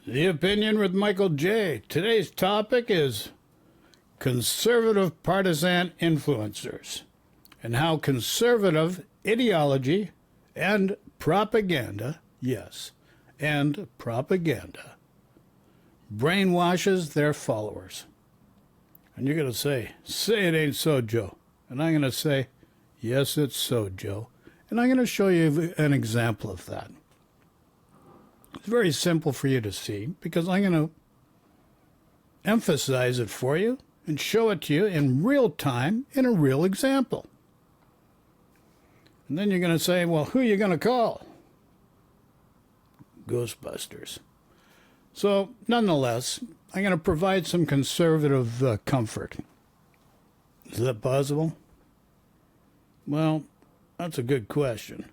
The Opinion with Michael J. Today's topic is conservative partisan influencers and how conservative ideology and propaganda, yes, and propaganda, brainwashes their followers. And you're going to say it ain't so, Joe. And I'm going to say, yes, it's so, Joe. And I'm going to show you an example of that. It's very simple for you to see because I'm going to emphasize it for you and show it to you in real time in a real example. And then you're going to say, well, who are you going to call? Ghostbusters. So, nonetheless, I'm going to provide some conservative comfort. Is that possible? Well, that's a good question.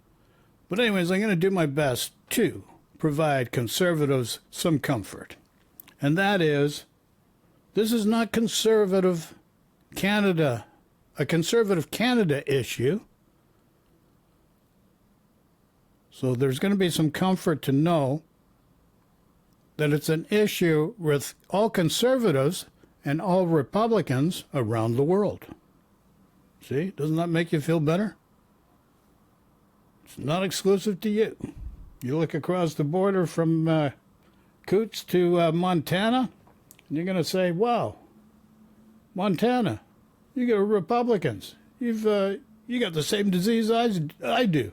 But anyways, I'm going to do my best to provide conservatives some comfort. And that is, this is not conservative Canada, a conservative Canada issue. So there's going to be some comfort to know that it's an issue with all conservatives and all Republicans around the world. See, doesn't that make you feel better? It's not exclusive to you. You look across the border from Coots to Montana, and you're going to say, wow, Montana, you got Republicans. You got the same disease I do.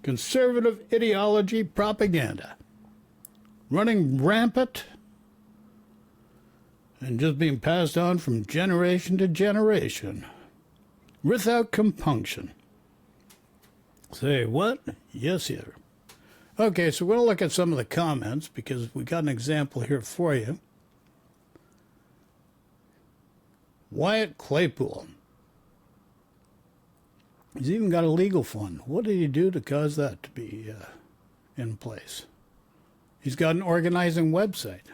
Conservative ideology propaganda. Running rampant and just being passed on from generation to generation without compunction. Say what? Yes, sir. Okay, so we're going to look at some of the comments because we got an example here for you. Wyatt Claypool. He's even got a legal fund. What did he do to cause that to be in place? He's got an organizing website.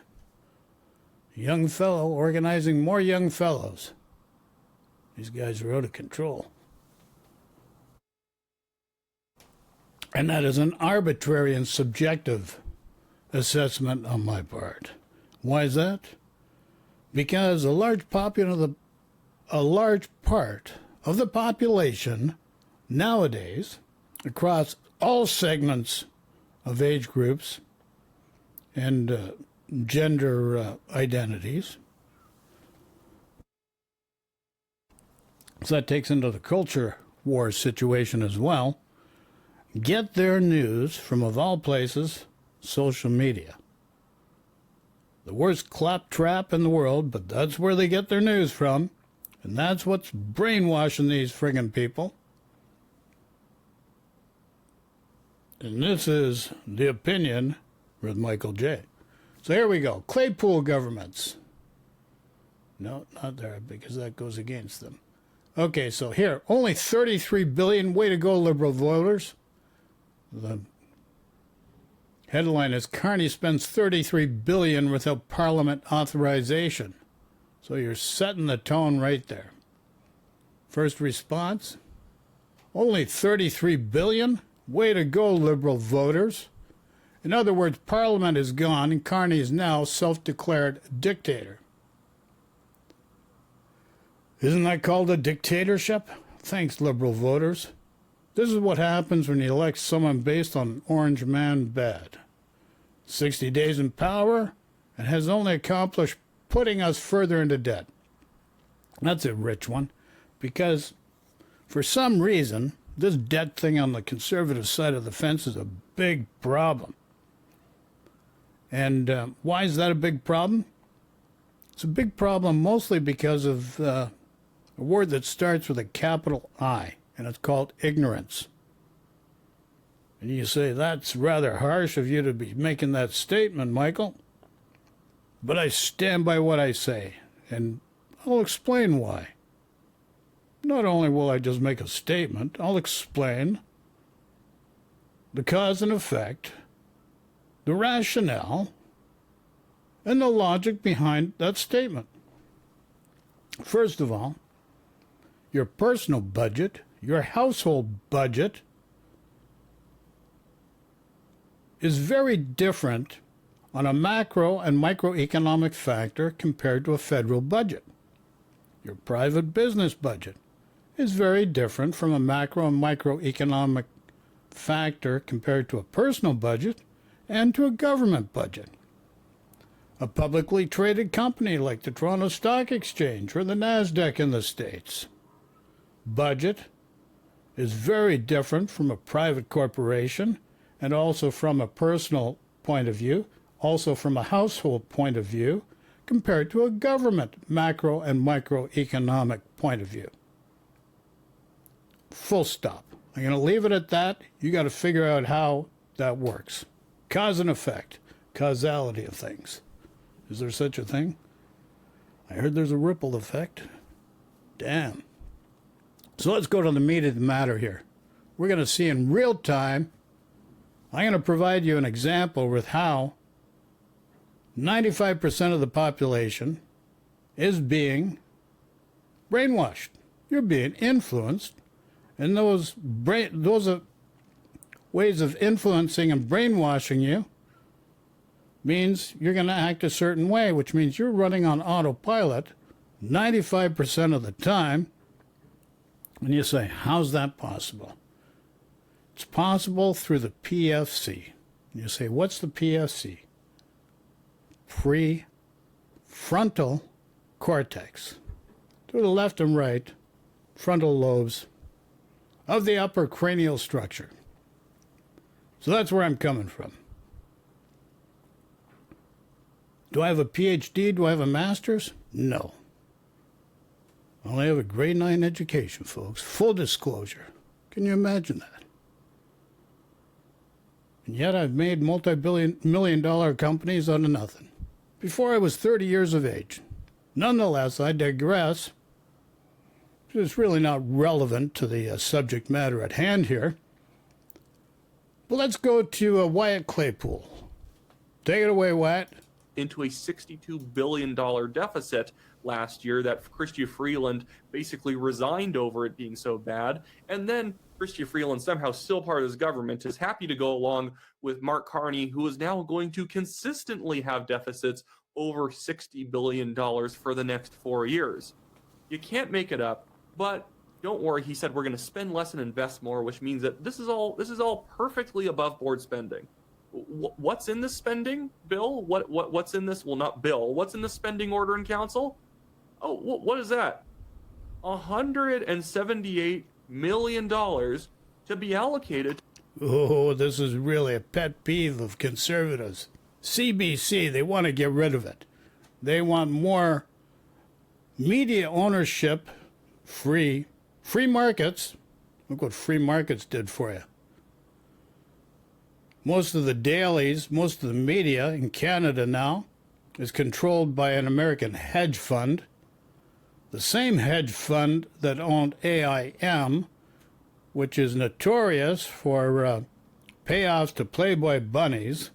A young fellow organizing more young fellows. These guys are out of control. And that is an arbitrary and subjective assessment on my part. Why is that? Because a large part of the population nowadays, across all segments of age groups and gender identities, so that takes into the culture war situation as well, get their news from, of all places, social media. The worst claptrap in the world, but that's where they get their news from, and that's what's brainwashing these friggin' people. And this is The Opinion with Michael J. So here we go. Claypool governments. No, not there, because that goes against them. Okay, so here, only $33 billion. Way to go, Liberal voters. The headline is Carney spends $33 billion without Parliament authorization. So you're setting the tone right there. First response, only $33 billion? Way to go, Liberal voters. In other words, Parliament is gone and Carney is now self-declared dictator. Isn't that called a dictatorship? Thanks, Liberal voters. This is what happens when you elect someone based on orange man bad. 60 days in power and has only accomplished putting us further into debt. That's a rich one, because for some reason, this debt thing on the conservative side of the fence is a big problem. And why is that a big problem? It's a big problem mostly because of a word that starts with a capital I, and it's called ignorance. And you say, that's rather harsh of you to be making that statement, Michael. But I stand by what I say, and I'll explain why. Not only will I just make a statement, I'll explain the cause and effect, the rationale, and the logic behind that statement. First of all, your personal budget, your household budget, is very different on a macro and microeconomic factor compared to a federal budget. Your private business budget is very different from a macro and microeconomic factor compared to a personal budget and to a government budget. A publicly traded company like the Toronto Stock Exchange or the NASDAQ in the States budget is very different from a private corporation and also from a personal point of view, also from a household point of view, compared to a government macro and microeconomic point of view. Full stop. I'm going to leave it at that. You got to figure out how that works. Cause and effect, causality of things. Is there such a thing? I heard there's a ripple effect. Damn. So let's go to the meat of the matter here. We're going to see in real time. I'm going to provide you an example with how 95% of the population is being brainwashed. You're being influenced, and those ways of influencing and brainwashing you means you're going to act a certain way, which means you're running on autopilot 95% of the time. And you say, how's that possible? It's possible through the PFC. You say, what's the PFC? Prefrontal cortex. To the left and right frontal lobes of the upper cranial structure. So that's where I'm coming from. Do I have a PhD? Do I have a master's? No. I only have a grade 9 education, folks. Full disclosure. Can you imagine that? And yet I've made multi-million-dollar companies out of nothing. Before I was 30 years of age. Nonetheless, I digress. It's really not relevant to the subject matter at hand here. But let's go to Wyatt Claypool. Take it away, Wyatt. Into a $62 billion deficit last year that Chrystia Freeland basically resigned over it being so bad. And then Chrystia Freeland, somehow still part of his government, is happy to go along with Mark Carney, who is now going to consistently have deficits over $60 billion for the next 4 years. You can't make it up, but don't worry, he said we're going to spend less and invest more, which means that this is all perfectly above board spending. What's in this spending bill? What's in this? Well, not bill. What's in the spending order in council? Oh, what is that? $178 million to be allocated. Oh, this is really a pet peeve of conservatives. CBC, they want to get rid of it. They want more media ownership, free markets. Look what free markets did for you. Most of the dailies, most of the media in Canada now is controlled by an American hedge fund. The same hedge fund that owned AIM, which is notorious for payoffs to Playboy bunnies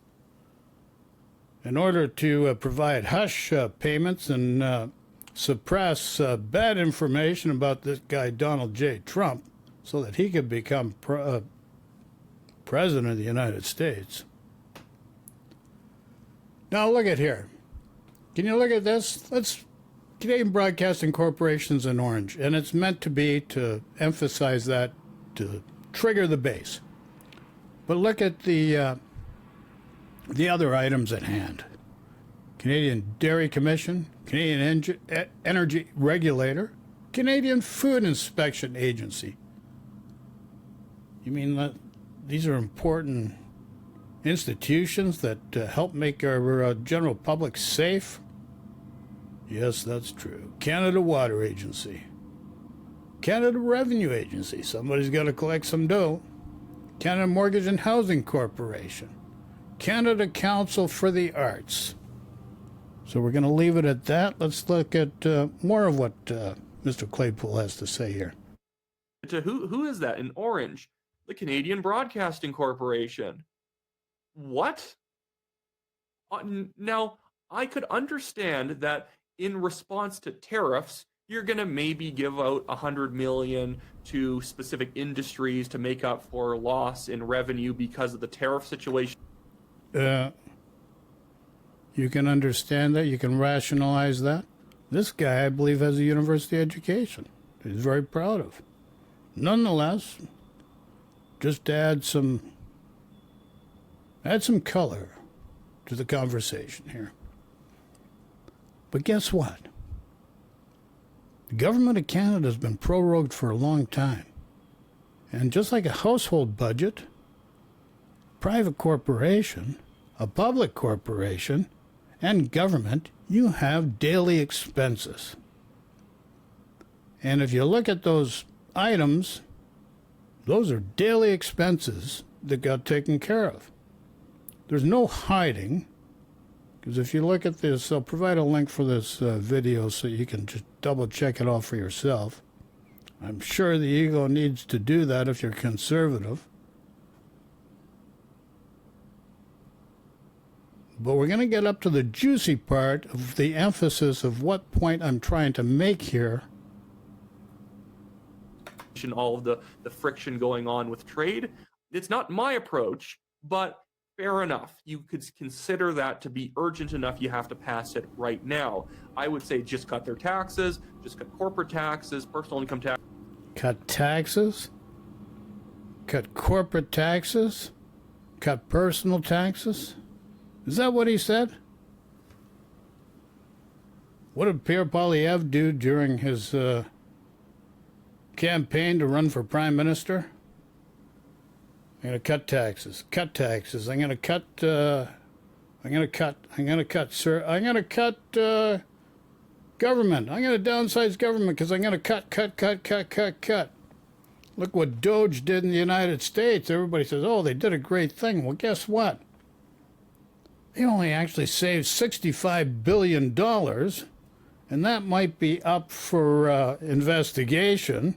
in order to provide hush payments and suppress bad information about this guy Donald J. Trump so that he could become President of the United States. Now look at here. Can you look at this? Canadian Broadcasting Corporation's in orange, and it's meant to be to emphasize that, to trigger the base. But look at the other items at hand. Canadian Dairy Commission, Canadian Energy Regulator, Canadian Food Inspection Agency. You mean that these are important institutions that help make our general public safe? Yes, that's true. Canada Water Agency. Canada Revenue Agency. Somebody's got to collect some dough. Canada Mortgage and Housing Corporation. Canada Council for the Arts. So we're going to leave it at that. Let's look at more of what Mr. Claypool has to say here. To who is that in orange? The Canadian Broadcasting Corporation. What? Now, I could understand that in response to tariffs, you're going to maybe give out $100 million to specific industries to make up for loss in revenue because of the tariff situation. You can understand that. You can rationalize that. This guy, I believe, has a university education. He's very proud of. Nonetheless, just to add some color to the conversation here. But guess what? The government of Canada has been prorogued for a long time. And just like a household budget, private corporation, a public corporation, and government, you have daily expenses. And if you look at those items, those are daily expenses that got taken care of. There's no hiding, because if you look at this, I'll provide a link for this video so you can just double check it all for yourself. I'm sure the ego needs to do that if you're conservative. But we're going to get up to the juicy part of the emphasis of what point I'm trying to make here. All of the friction going on with trade. It's not my approach, but fair enough. You could consider that to be urgent enough. You have to pass it right now. I would say just cut their taxes, just cut corporate taxes, personal income tax. Cut taxes? Cut corporate taxes? Cut personal taxes? Is that what he said? What did Pierre Poilievre do during his campaign to run for prime minister? I'm going to cut taxes. Cut taxes. I'm going to cut government. I'm going to downsize government because I'm going to cut. Look what Doge did in the United States. Everybody says, oh, they did a great thing. Well, guess what? They only actually saved $65 billion, and that might be up for investigation.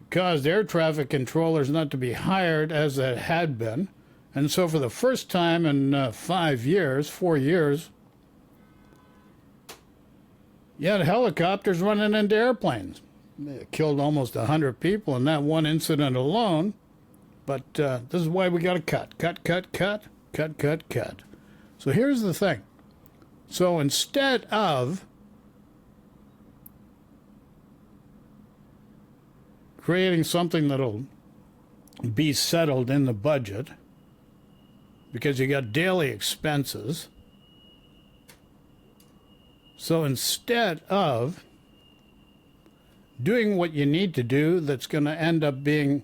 Caused air traffic controllers not to be hired as it had been. And so for the first time in 4 years, you had helicopters running into airplanes. They killed almost 100 people in that one incident alone. But this is why we got to cut. So here's the thing. So instead of creating something that'll be settled in the budget, because you got daily expenses, so instead of doing what you need to do that's going to end up being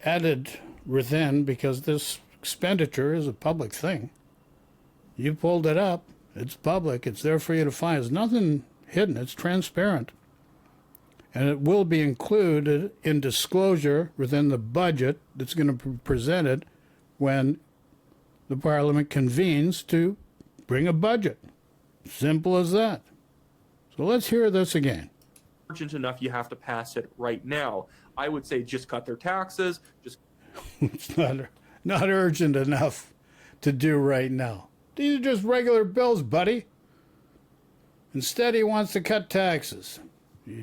added within, because this expenditure is a public thing. You pulled it up. It's public. It's there for you to find. There's nothing hidden. It's transparent. And it will be included in disclosure within the budget that's going to be presented when the Parliament convenes to bring a budget. Simple as that. So let's hear this again. Urgent enough, you have to pass it right now. I would say just cut their taxes. It's not urgent enough to do right now. These are just regular bills, buddy. Instead, he wants to cut taxes. You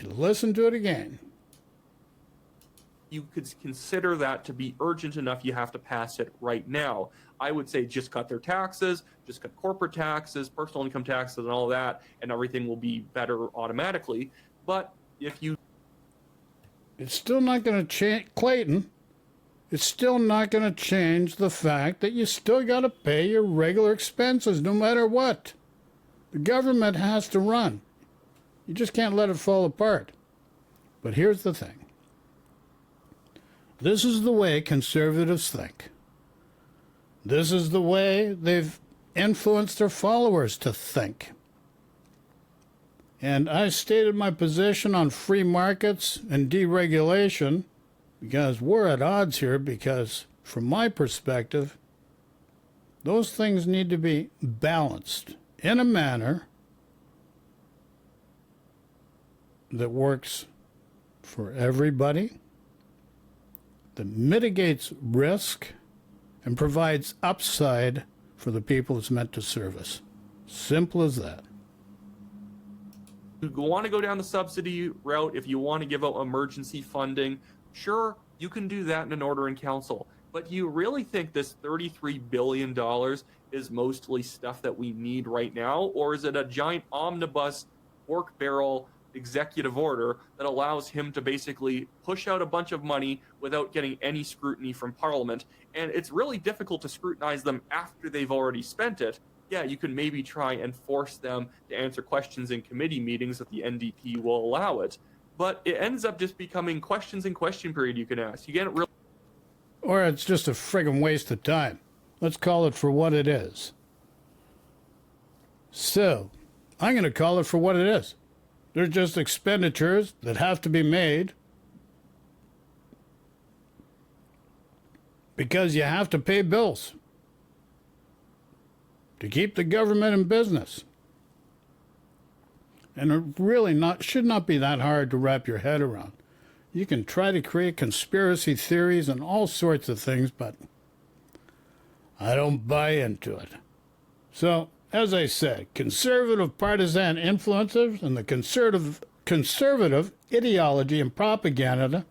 listen to it again. You could consider that to be urgent enough. You have to pass it right now. I would say just cut their taxes, just cut corporate taxes, personal income taxes, and all that, and everything will be better automatically. But if you... It's still not going to change, Clayton. It's still not going to change the fact that you still got to pay your regular expenses no matter what. The government has to run. You just can't let it fall apart. But here's the thing. This is the way conservatives think. This is the way they've influenced their followers to think. And I stated my position on free markets and deregulation because we're at odds here, because from my perspective, those things need to be balanced in a manner that works for everybody, that mitigates risk, and provides upside for the people it's meant to service. Simple as that. You want to go down the subsidy route, if you want to give out emergency funding, sure, you can do that in an order in council. But do you really think this $33 billion is mostly stuff that we need right now? Or is it a giant omnibus pork barrel executive order that allows him to basically push out a bunch of money without getting any scrutiny from Parliament? And it's really difficult to scrutinize them after they've already spent it. Yeah, you can maybe try and force them to answer questions in committee meetings if the NDP will allow it. But it ends up just becoming questions in question period you can ask. You can't really. Or it's just a friggin' waste of time. Let's call it for what it is. So, I'm going to call it for what it is. They're just expenditures that have to be made because you have to pay bills to keep the government in business. And it really should not be that hard to wrap your head around. You can try to create conspiracy theories and all sorts of things, but I don't buy into it. So, as I said, conservative partisan influencers and the conservative ideology and propaganda,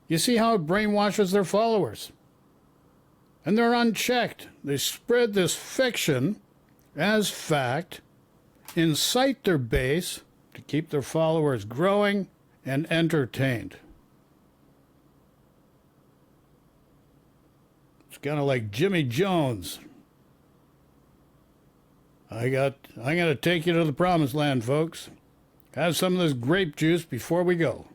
you see how it brainwashes their followers. And they're unchecked. They spread this fiction as fact, incite their base to keep their followers growing and entertained. It's kind of like Jimmy Jones. I'm going to take you to the promised land, folks. Have some of this grape juice before we go.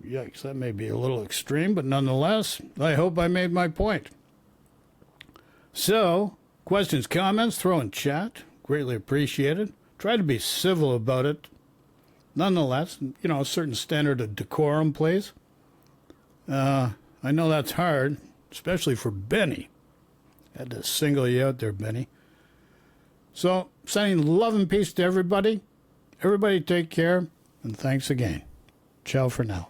Yikes, that may be a little extreme, but nonetheless, I hope I made my point. So, questions, comments, throw in chat. Greatly appreciated. Try to be civil about it. Nonetheless, a certain standard of decorum, please. I know that's hard, especially for Benny. Had to single you out there, Benny. So, sending love and peace to everybody. Everybody take care, and thanks again. Ciao for now.